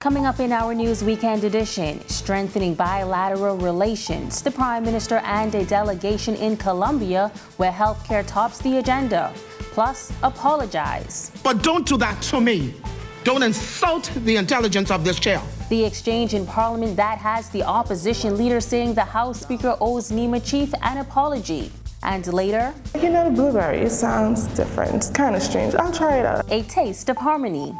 Coming up in our News Weekend edition, strengthening bilateral relations, the Prime Minister and a delegation in Colombia where healthcare tops the agenda. Plus, apologize. But don't do that to me. Don't insult the intelligence of this chair. The exchange in Parliament that has the opposition leader saying the House Speaker owes NEMA chief an apology. And later, You know, the blueberry, it sounds different. It's kind of strange. I'll try it out. a taste of harmony.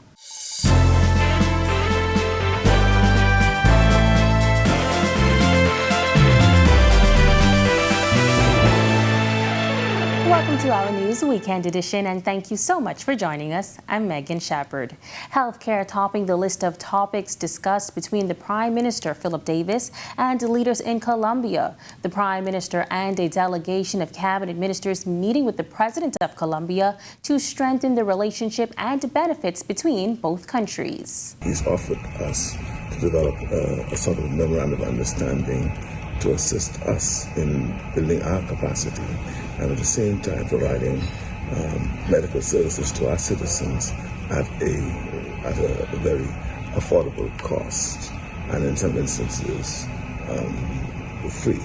Welcome to our News Weekend edition, and thank you so much for joining us. I'm Megan Shepard. Healthcare topping the list of topics discussed between the Prime Minister, Philip Davis, and leaders in Colombia. The Prime Minister and a delegation of cabinet ministers meeting with the President of Colombia to strengthen the relationship and benefits between both countries. He's offered us to develop a sort of memorandum of understanding to assist us in building our capacity and at the same time providing medical services to our citizens at a very affordable cost, and in some instances free.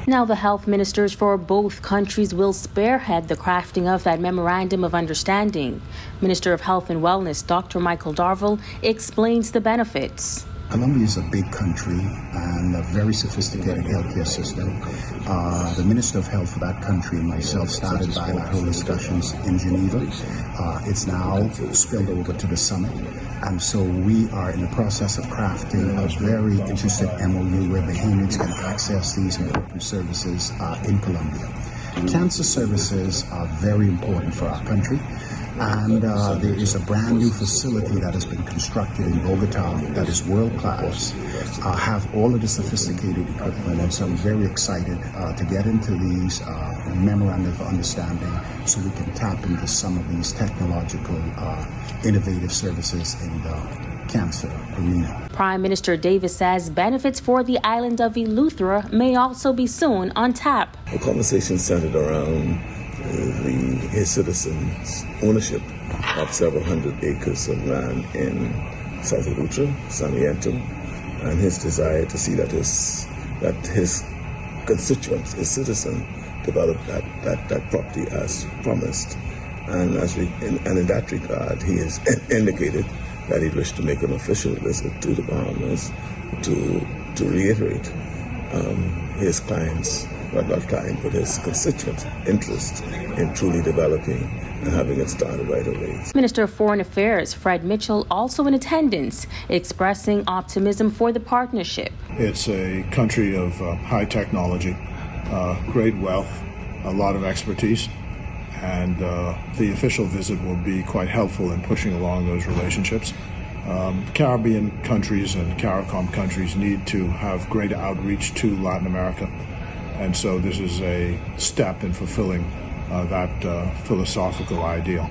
Now, the health ministers for both countries will spearhead the crafting of that memorandum of understanding. Minister of Health and Wellness, Dr. Michael Darville, explains the benefits. Colombia is a big country and a very sophisticated healthcare system. The Minister of Health for that country and myself started bilateral discussions in Geneva. It's now spilled over to the summit. And so we are in the process of crafting a very interesting MOU where Bahamians can access these important services in Colombia. Cancer services are very important for our country. And there is a brand new facility that has been constructed in Bogota that is world class, have all of the sophisticated equipment, and so I'm very excited to get into these memorandum of understanding so we can tap into some of these technological innovative services in the cancer arena. Prime Minister Davis says benefits for the island of Eleuthera may also be soon on tap. The conversation centered around his citizens' ownership of several hundred acres of land in South Eleuthera, Sarmiento, and his desire to see that his constituents, his citizen, develop that property as promised. And in that regard, he has indicated that he wished to make an official visit to the Bahamas to reiterate his clients. Not client, but his constituent interest in truly developing and having it started right away. Minister of Foreign Affairs Fred Mitchell also in attendance, expressing optimism for the partnership. It's a country of high technology, great wealth, a lot of expertise, and the official visit will be quite helpful in pushing along those relationships. Caribbean countries and CARICOM countries need to have greater outreach to Latin America. And so this is a step in fulfilling that philosophical ideal.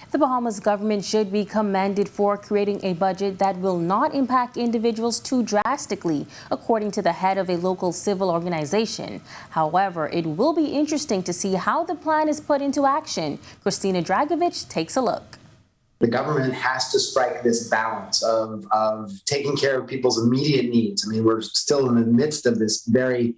The Bahamas government should be commended for creating a budget that will not impact individuals too drastically, according to the head of a local civil organization. However, it will be interesting to see how the plan is put into action. Christina Dragovich takes a look. The government has to strike this balance of taking care of people's immediate needs. I mean, we're still in the midst of this very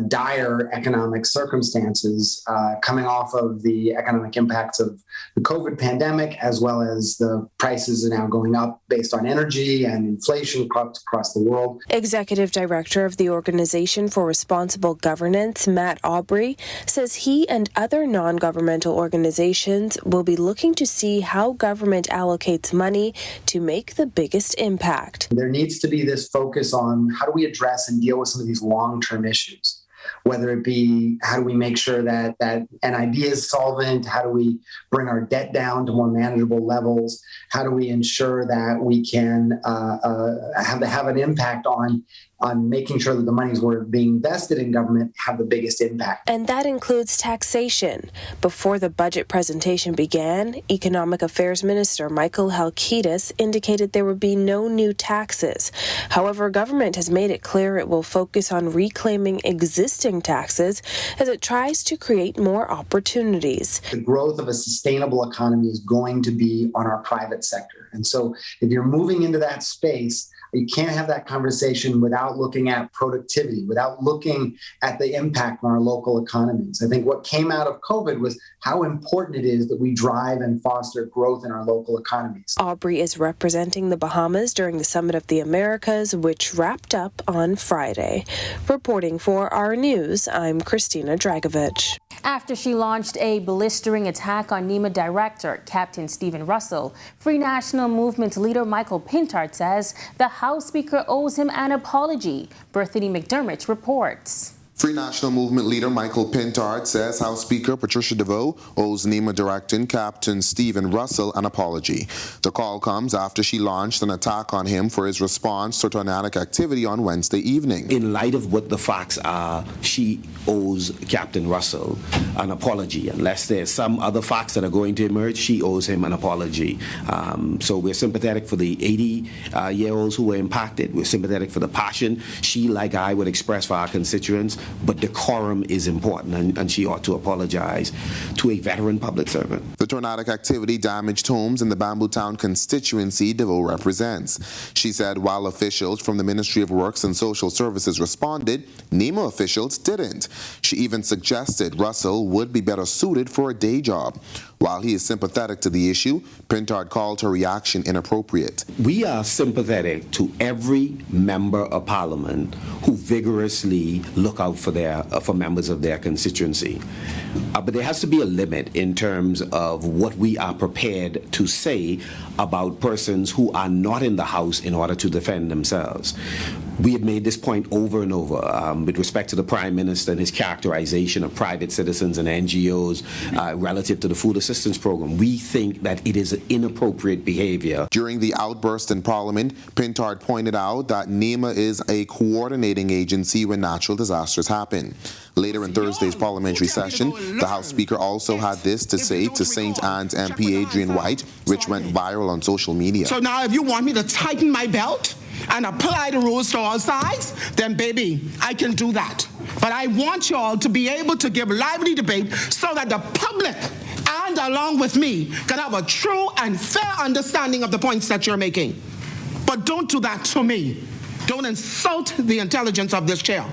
dire economic circumstances coming off of the economic impacts of the COVID pandemic, as well as the prices are now going up based on energy and inflation across the world. Executive Director of the Organization for Responsible Governance, Matt Aubrey, says he and other non-governmental organizations will be looking to see how government allocates money to make the biggest impact. There needs to be this focus on how do we address and deal with some of these long-term issues. Whether it be how do we make sure that NIB is solvent, how do we bring our debt down to more manageable levels, how do we ensure that we can have an impact on making sure that the monies were being invested in government have the biggest impact. And that includes taxation. Before the budget presentation began, Economic Affairs Minister Michael Halkitis indicated there would be no new taxes. However, government has made it clear it will focus on reclaiming existing taxes as it tries to create more opportunities. The growth of a sustainable economy is going to be on our private sector. And so if you're moving into that space, you can't have that conversation without looking at productivity, without looking at the impact on our local economies. I think what came out of COVID was how important it is that we drive and foster growth in our local economies. Aubrey is representing the Bahamas during the Summit of the Americas, which wrapped up on Friday. Reporting for our news, I'm Christina Dragovich. After she launched a blistering attack on NEMA Director Captain Stephen Russell, Free National Movement leader Michael Pintard says the House Speaker owes him an apology. Berthany McDermott reports. Free National Movement leader Michael Pintard says House Speaker Patricia DeVoe owes NEMA Director Captain Stephen Russell an apology. The call comes after she launched an attack on him for his response to tornadic activity on Wednesday evening. In light of what the facts are, she owes Captain Russell an apology. Unless there's some other facts that are going to emerge, she owes him an apology. So we're sympathetic for the 80-year-olds who were impacted. We're sympathetic for the passion she, like I, would express for our constituents. But decorum is important, and she ought to apologize to a veteran public servant. The tornadic activity damaged homes in the Bamboo Town constituency DeVoe represents. She said while officials from the Ministry of Works and Social Services responded, NEMA officials didn't. She even suggested Russell would be better suited for a day job. While he is sympathetic to the issue, Pintard called her reaction inappropriate. We are sympathetic to every member of Parliament who vigorously look out for members of their constituency. But there has to be a limit in terms of what we are prepared to say about persons who are not in the House in order to defend themselves. We have made this point over and over with respect to the Prime Minister and his characterization of private citizens and NGOs relative to the food assistance program. We think that it is an inappropriate behavior. During the outburst in Parliament, Pintard pointed out that NEMA is a coordinating agency when natural disasters happen. Later in Thursday's parliamentary session, the House Speaker also had this to say to St. Anne's MP Adrian White, which went viral on social media. So now if you want me to tighten my belt and apply the rules to all sides, then baby, I can do that. But I want y'all to be able to give lively debate so that the public and along with me can have a true and fair understanding of the points that you're making. But don't do that to me. Don't insult the intelligence of this chair.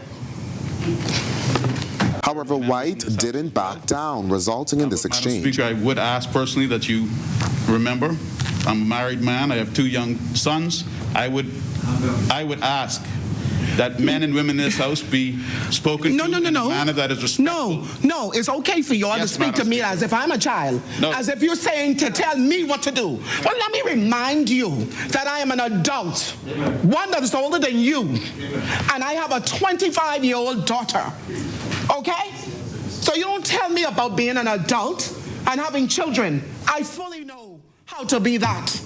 However, White didn't back down, resulting in this exchange. Madam Speaker, I would ask personally that you remember, I'm a married man, I have 2 young sons. I would ask that men and women in this House be spoken to in a manner that is respectful. No, it's okay for you all to speak to me as if I'm a child, as if you're saying to tell me what to do. Well, let me remind you that I am an adult, one that is older than you, and I have a 25-year-old daughter, okay? So you don't tell me about being an adult and having children. I fully know how to be that.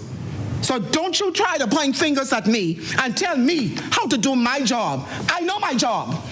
So don't you try to point fingers at me and tell me how to do my job. I know my job.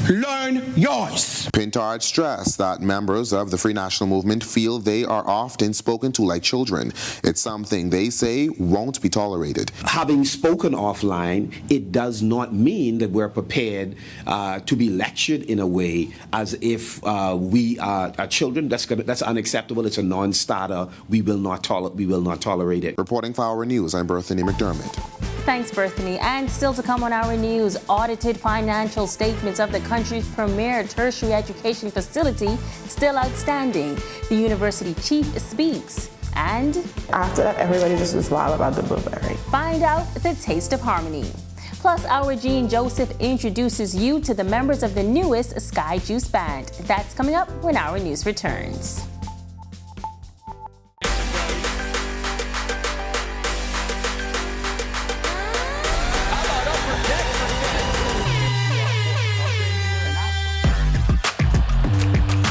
Learn yours. Pintard stressed that members of the Free National Movement feel they are often spoken to like children. It's something they say won't be tolerated. Having spoken offline, it does not mean that we're prepared to be lectured in a way as if we are children. That's unacceptable. It's a non-starter. We will not tolerate it. Reporting for Our News, I'm Berthany McDermott. Thanks, Berthany. And still to come on Our News, audited financial statements of the country's premier tertiary education facility still outstanding. The university chief speaks. And after that, everybody just was wild about the blueberry. Find out the taste of harmony. Plus, our Jean Joseph introduces you to the members of the newest Sky Juice Band. That's coming up when Our News returns.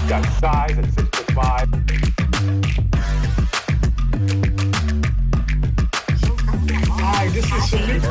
Got size at 6'5". Hi, this is Salute.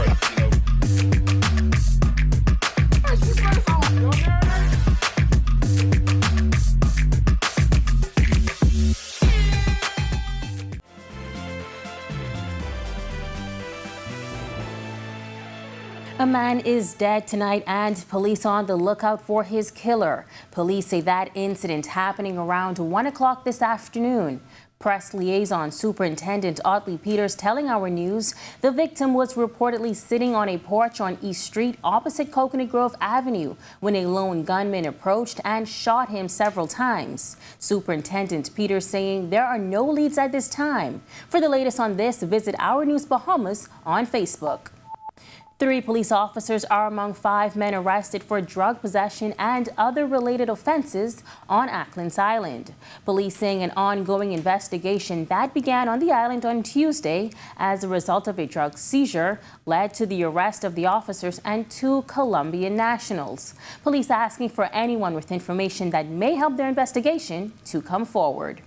A man is dead tonight and police on the lookout for his killer. Police say that incident happening around 1 o'clock this afternoon. Press liaison Superintendent Audley Peters telling Our News the victim was reportedly sitting on a porch on East Street opposite Coconut Grove Avenue when a lone gunman approached and shot him several times. Superintendent Peters saying there are no leads at this time. For the latest on this, visit Our News Bahamas on Facebook. 3 police officers are among 5 men arrested for drug possession and other related offenses on ACKLINS Island. Police saying an ongoing investigation that began on the island on Tuesday as a result of a drug seizure led to the arrest of the officers and 2 Colombian nationals. Police asking for anyone with information that may help their investigation to come forward.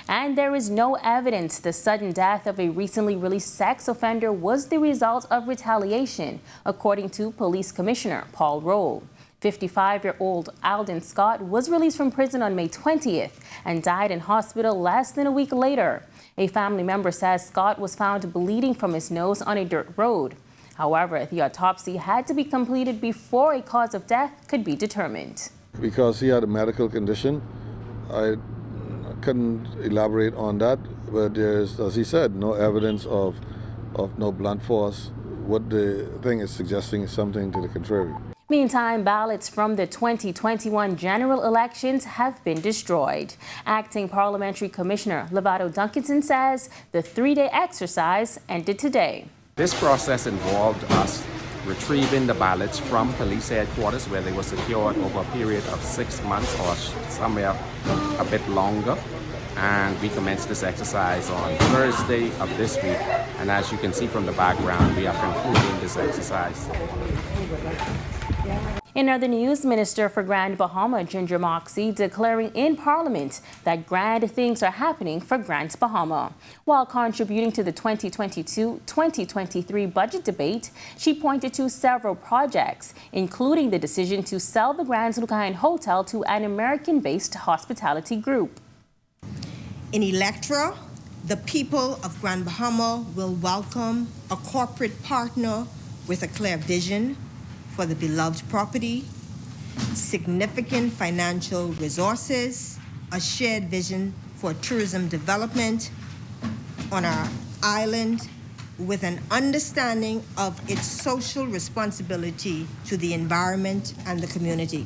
And there is no evidence the sudden death of a recently released sex offender was the result of retaliation, according to Police Commissioner Paul Roll. 55-year-old Alden Scott was released from prison on May 20th and died in hospital less than a week later. A family member says Scott was found bleeding from his nose on a dirt road. However, the autopsy had to be completed before a cause of death could be determined. Because he had a medical condition, I couldn't elaborate on that, but there's, as he said, no evidence of no blunt force. What the thing is suggesting is something to the contrary. Meantime, ballots from the 2021 general elections have been destroyed. Acting Parliamentary Commissioner Lovato Duncanson says the 3-day exercise ended today. This process involved us retrieving the ballots from police headquarters where they were secured over a period of 6 months or somewhere a bit longer. And we commenced this exercise on Thursday of this week. And as you can see from the background, we are concluding this exercise. In other news, Minister for Grand Bahama Ginger Moxie declaring in Parliament that grand things are happening for Grand Bahama. While contributing to the 2022-2023 budget debate, she pointed to several projects, including the decision to sell the Grand Lucayan Hotel to an American-based hospitality group. In Electra, the people of Grand Bahama will welcome a corporate partner with a clear vision for the beloved property, significant financial resources, a shared vision for tourism development on our island with an understanding of its social responsibility to the environment and the community.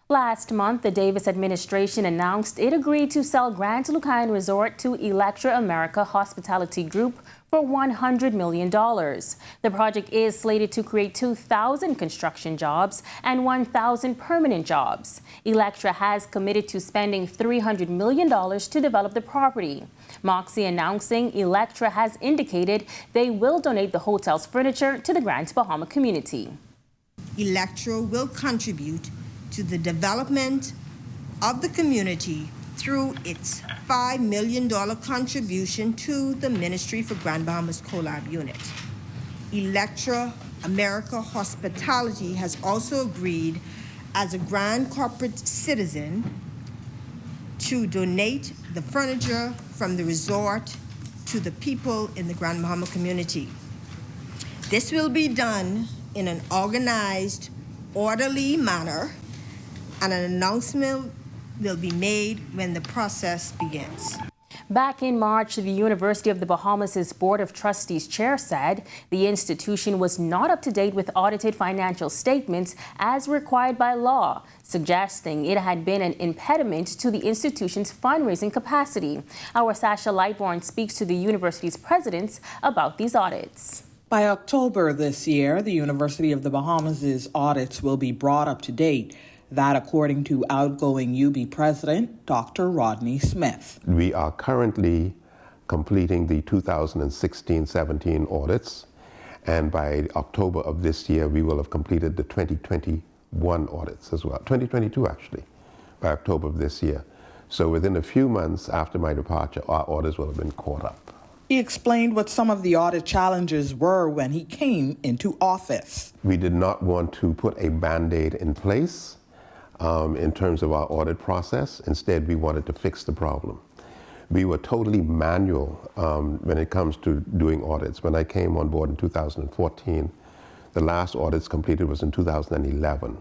Last month, the Davis administration announced it agreed to sell Grand Lucayan Resort to Electra America Hospitality Group for $100 million. The project is slated to create 2,000 construction jobs and 1,000 permanent jobs. Electra has committed to spending $300 million to develop the property. Moxie announcing Electra has indicated they will donate the hotel's furniture to the Grand Bahama community. Electra will contribute to the development of the community through its $5 million contribution to the Ministry for Grand Bahama's Collab unit. Electra America Hospitality has also agreed as a grand corporate citizen to donate the furniture from the resort to the people in the Grand Bahama community. This will be done in an organized, orderly manner, and an announcement will be made when the process begins. Back in March, the University of the Bahamas' Board of Trustees chair said the institution was not up to date with audited financial statements as required by law, suggesting it had been an impediment to the institution's fundraising capacity. Our Sasha Lightbourne speaks to the university's presidents about these audits. By October this year, the University of the Bahamas' audits will be brought up to date. That according to outgoing UB President, Dr. Rodney Smith. We are currently completing the 2016-17 audits, and by October of this year, we will have completed the 2021 audits as well. 2022, actually, by October of this year. So within a few months after my departure, our audits will have been caught up. He explained what some of the audit challenges were when he came into office. We did not want to put a Band-Aid in place in terms of our audit process. Instead, we wanted to fix the problem. We were totally manual when it comes to doing audits. When I came on board in 2014, The last audits completed was in 2011.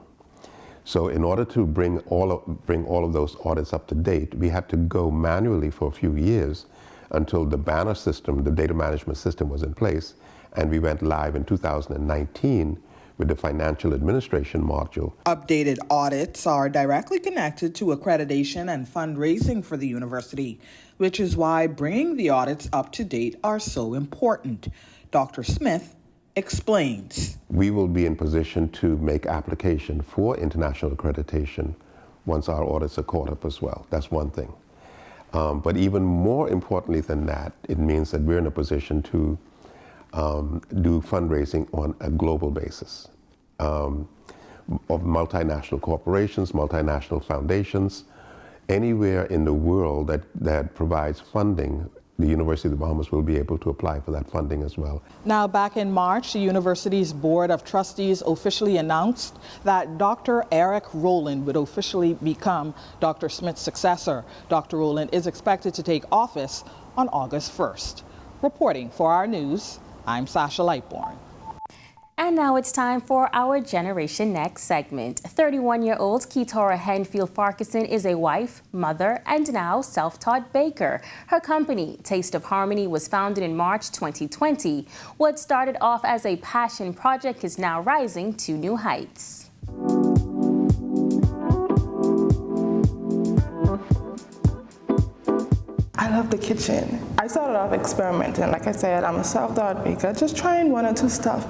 So in order to bring all of those audits up to date, we had to go manually for a few years until the banner system, the data management system, was in place, and we went live in 2019 with the financial administration module. Updated audits are directly connected to accreditation and fundraising for the university, which is why bringing the audits up to date are so important. Dr. Smith explains. We will be in position to make application for international accreditation once our audits are caught up as well. That's one thing. But even more importantly than that, it means that we're in a position to do fundraising on a global basis of multinational corporations, multinational foundations, anywhere in the world that provides funding. The University of the Bahamas will be able to apply for that funding as well. Now, back in March, the university's Board of Trustees officially announced that Dr. Eric Rowland would officially become Dr. Smith's successor. Dr. Rowland is expected to take office on August 1st. Reporting for our news, I'm Sasha Lightbourne. And now it's time for our Generation Next segment. 31-year-old Ketora Henfield Farquharson is a wife, mother, and now self-taught baker. Her company, Taste of Harmony, was founded in March 2020. What started off as a passion project is now rising to new heights. I love the kitchen. I started off experimenting. Like I said, I'm a self-taught baker, just trying one or two stuff.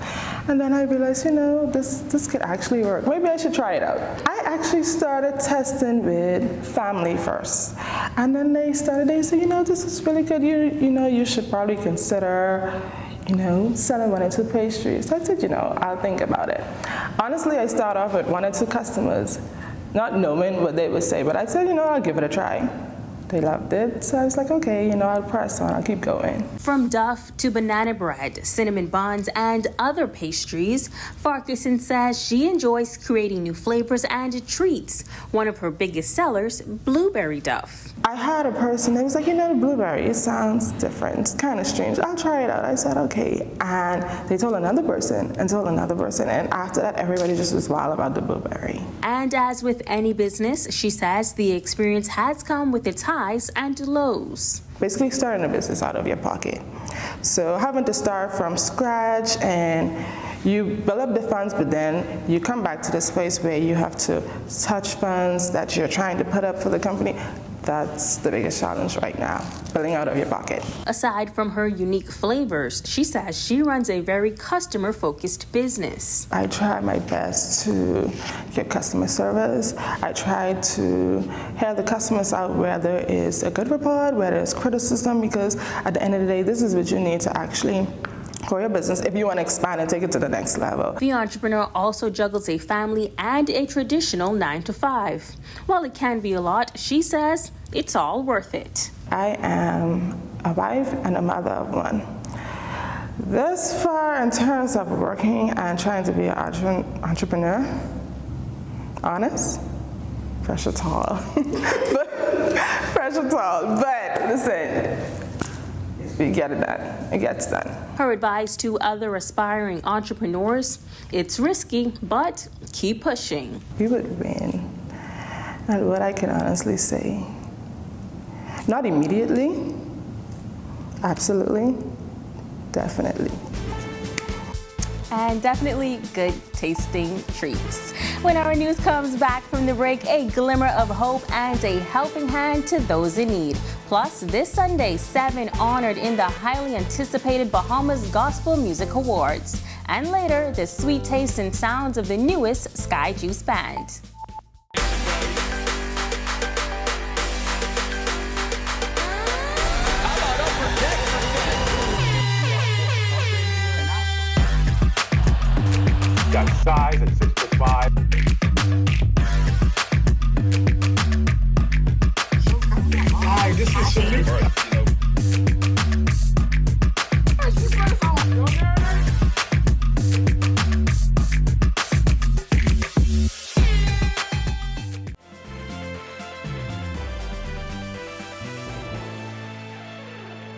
And then I realized, you know, this could actually work. Maybe I should try it out. I actually started testing with family first. And then they said, you know, this is really good. You know, you should probably consider, you know, selling one or two pastries. I said, you know, I'll think about it. Honestly, I started off with one or two customers, not knowing what they would say, but I said, you know, I'll give it a try. They loved it, so I was like, okay, you know, I'll press on, I'll keep going. From duff to banana bread, cinnamon buns, and other pastries, Farquharson says she enjoys creating new flavors and treats. One of her biggest sellers, blueberry duff. I had a person that was like, you know, the blueberry, it sounds different, it's kind of strange. I'll try it out. I said, okay. And they told another person, and told another person, and after that, everybody just was wild about the blueberry. And as with any business, she says the experience has come with its highs and lows. Basically starting a business out of your pocket. So having to start from scratch, and you build up the funds, but then you come back to this place where you have to touch funds that you're trying to put up for the company. That's the biggest challenge right now, building out of your pocket. Aside from her unique flavors, she says she runs a very customer-focused business. I try my best to get customer service. I try to hear the customers out where there is a good report, where there's criticism, because at the end of the day, this is what you need to actually grow your business if you want to expand and take it to the next level. The entrepreneur also juggles a family and a traditional 9-to-5. While it can be a lot, she says it's all worth it. I am a wife and a mother of one. Thus far, in terms of working and trying to be an entrepreneur, honest, pressure tall. Pressure tall, but listen, we get it done. It gets done. Her advice to other aspiring entrepreneurs, it's risky, but keep pushing. We would win. And what I can honestly say, not immediately, absolutely, definitely. And definitely good tasting treats. When our news comes back from the break, a glimmer of hope and a helping hand to those in need. Plus, this Sunday, 7 honored in the highly anticipated Bahamas Gospel Music Awards. And later, the sweet taste and sounds of the newest Sky Juice Band. Got size at 6'5". Hi, this is Shamika.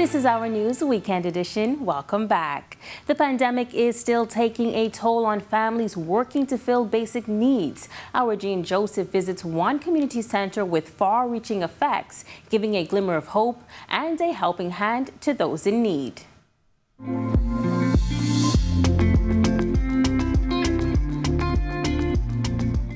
This is our News Weekend Edition. Welcome back. The pandemic is still taking a toll on families working to fill basic needs. Our Jean Joseph visits one community center with far-reaching effects, giving a glimmer of hope and a helping hand to those in need.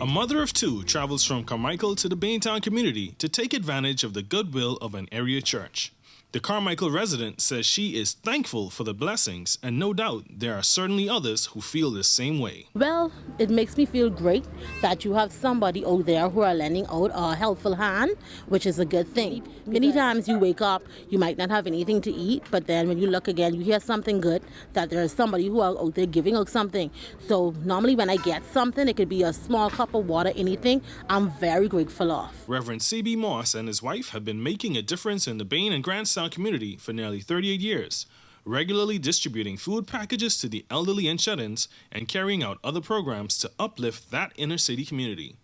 A mother of two travels from Carmichael to the BAIN community to take advantage of the goodwill of an area church. The Carmichael resident says she is thankful for the blessings, and no doubt there are certainly others who feel the same way. Well, it makes me feel great that you have somebody out there who are lending out a helpful hand, which is a good thing. Many times you wake up, you might not have anything to eat, but then when you look again, you hear something good, that there is somebody who are out there giving out something. So normally when I get something, it could be a small cup of water, anything, I'm very grateful of. Reverend C.B. Moss and his wife have been making a difference in the BAIN and Grand Sound community for nearly 38 years, regularly distributing food packages to the elderly and shut-ins and carrying out other programs to uplift that inner city community.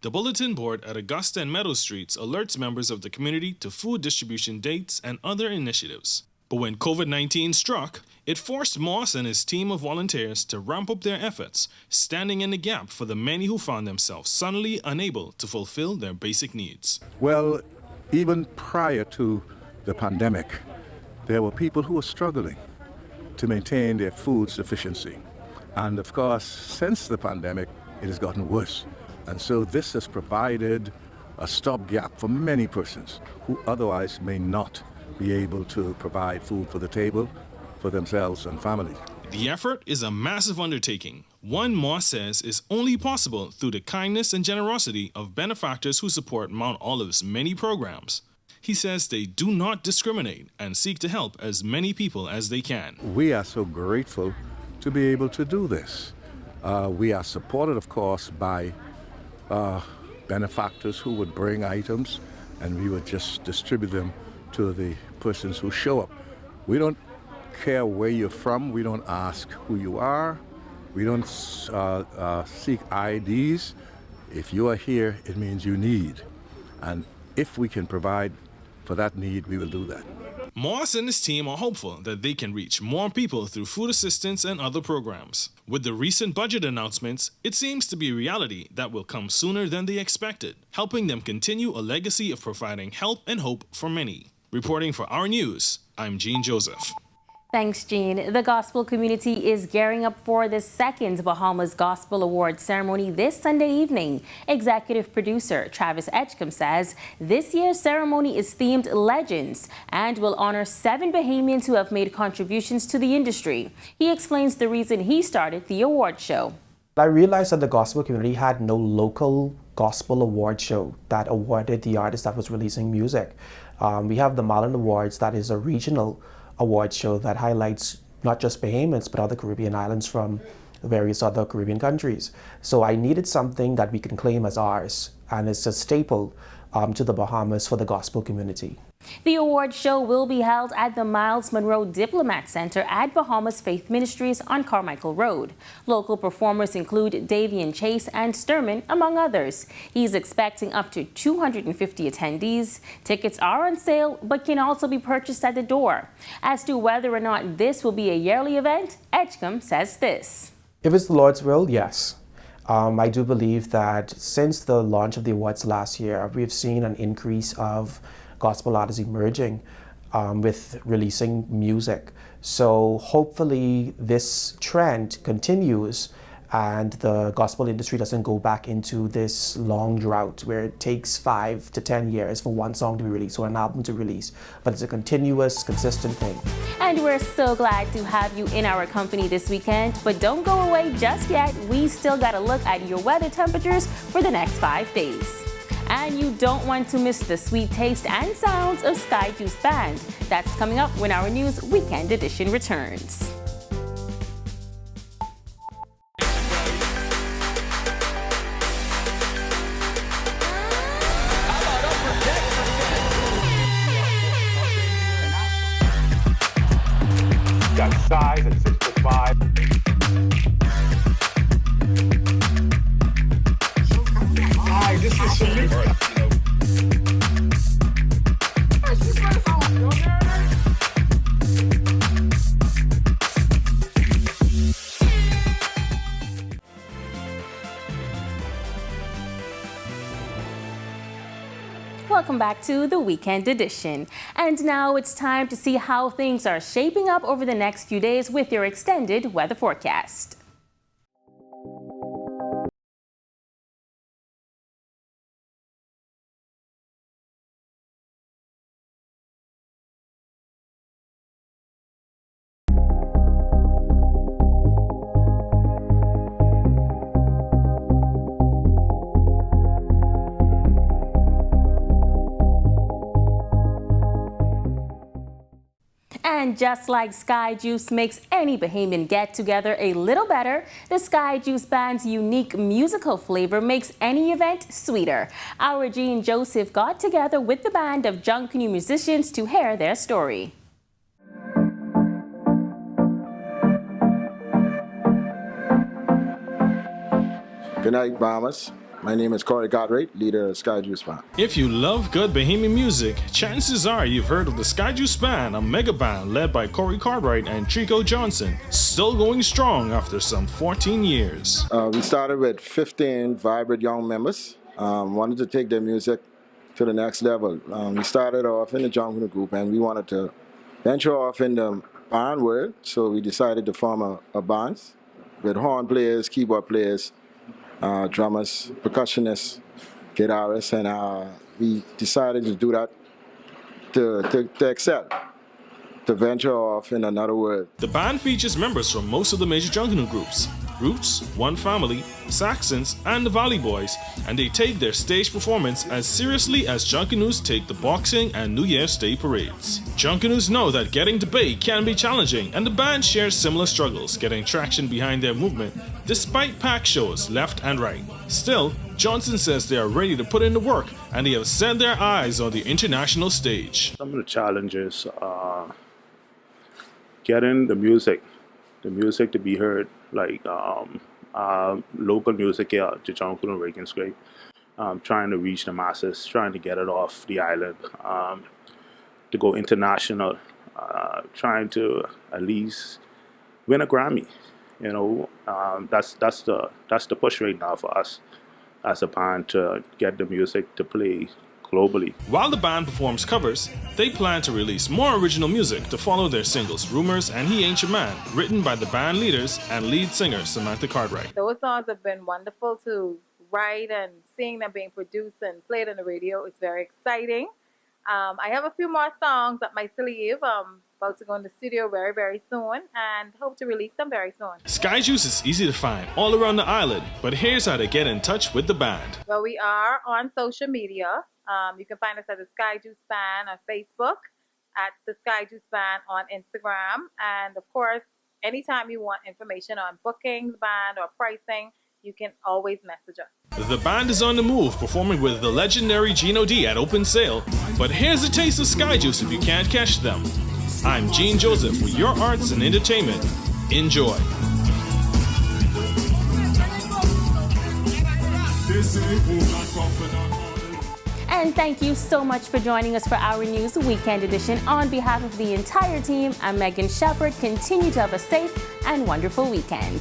The bulletin board at Augusta and Meadow Streets alerts members of the community to food distribution dates and other initiatives. But when COVID-19 struck, it forced Moss and his team of volunteers to ramp up their efforts, standing in the gap for the many who found themselves suddenly unable to fulfill their basic needs. Well, even prior to the pandemic, there were people who were struggling to maintain their food sufficiency. And of course, since the pandemic, it has gotten worse. And so this has provided a stopgap for many persons who otherwise may not be able to provide food for the table for themselves and families. The effort is a massive undertaking. One Moss says is only possible through the kindness and generosity of benefactors who support Mount Olive's many programs. He says they do not discriminate and seek to help as many people as they can. We are so grateful to be able to do this. We are supported, of course, by benefactors who would bring items, and we would just distribute them to the persons who show up. We don't care where you're from. We don't ask who you are. We don't seek IDs. If you are here, it means you need. And if we can provide for that need, we will do that. Moss and his team are hopeful that they can reach more people through food assistance and other programs. With the recent budget announcements, it seems to be a reality that will come sooner than they expected, helping them continue a legacy of providing help and hope for many. Reporting for Our News, I'm Jean Joseph. Thanks, Jean. The gospel community is gearing up for the second Bahamas Gospel Awards ceremony this Sunday evening. Executive producer Travis Edgecombe says this year's ceremony is themed Legends and will honor 7 Bahamians who have made contributions to the industry. He explains the reason he started the award show. I realized that the gospel community had no local gospel award show that awarded the artist that was releasing music. We have the Marlin Awards, that is a regional award show that highlights not just Bahamians but other Caribbean islands from various other Caribbean countries. So I needed something that we can claim as ours, and it's a staple to the Bahamas for the gospel community. The award show will be held at the Miles Monroe Diplomat Center at Bahamas Faith Ministries on Carmichael Road. Local performers include Davian Chase and Sturman, among others. He's expecting up to 250 attendees. Tickets are on sale but can also be purchased at the door. As to whether or not this will be a yearly event, Edgecombe says this. If it's the Lord's will, yes. I do believe that since the launch of the awards last year, we've seen an increase of gospel artists emerging with releasing music. So hopefully this trend continues and the gospel industry doesn't go back into this long drought where it takes 5 to 10 years for one song to be released or an album to release, but it's a continuous, consistent thing. And we're so glad to have you in our company this weekend, but don't go away just yet. We still got to look at your weather temperatures for the next 5 days. And you don't want to miss the sweet taste and sounds of Sky Juice Band. That's coming up when our News Weekend Edition returns. Got size at 6'5". Hi, this is Samantha. welcome back to the Weekend Edition. And now it's time to see how things are shaping up over the next few days with your extended weather forecast. And just like Sky Juice makes any Bahamian get-together a little better, the Sky Juice Band's unique musical flavor makes any event sweeter. Our Jean Joseph got together with the band of JUNKANOO musicians to hear their story. Good night, Bahamas. My name is CARTWRIGHT, leader of Sky Juice Band. If you love good Bahamian music, chances are you've heard of the Sky Juice Band, a mega band led by CARTWRIGHT and TRECO Johnson, still going strong after some 14 years. We started with 15 vibrant young members, wanted to take their music to the next level. We started off in the JUNKANOO group and we wanted to venture off in the band world, so we decided to form a band with horn players, keyboard players, drummers, percussionists, guitarists, and we decided to do that to excel, to venture off in another world. The band features members from most of the major JUNKANOO groups, Roots, One Family, Saxons, and the Valley Boys, and they take their stage performance as seriously as JUNKANOOs take the Boxing and New Year's Day parades. JUNKANOOs know that getting to Bay can be challenging, and the band shares similar struggles getting traction behind their movement, despite packed shows left and right. Still, Johnson says they are ready to put in the work, and they have set their eyes on the international stage. Some of the challenges are getting the music to be heard, like local music here at the JUNKANOO Reagan Scrape, trying to reach the masses, trying to get it off the island, to go international, trying to at least win a Grammy. You know, that's the push right now for us as a band, to get the music to play globally. While the band performs covers, they plan to release more original music to follow their singles Rumors and He Ain't Your Man, written by the band leaders and lead singer Samantha Cartwright. Those songs have been wonderful to write, and seeing them being produced and played on the radio is very exciting. I have a few more songs up my sleeve. I'm about to go in the studio very, very soon and hope to release them very soon. Sky Juice is easy to find all around the island, but here's how to get in touch with the band. Well, we are on social media. You can find us at the Sky Juice Band on Facebook, at the Sky Juice Band on Instagram, and of course, anytime you want information on booking the band or pricing, you can always message us. The band is on the move, performing with the legendary Gino D at Open Sale. But here's a taste of Sky Juice if you can't catch them. I'm Jean Joseph with your arts and entertainment. Enjoy. And thank you so much for joining us for our News Weekend Edition. On behalf of the entire team, I'm Megan Shepard. Continue to have a safe and wonderful weekend.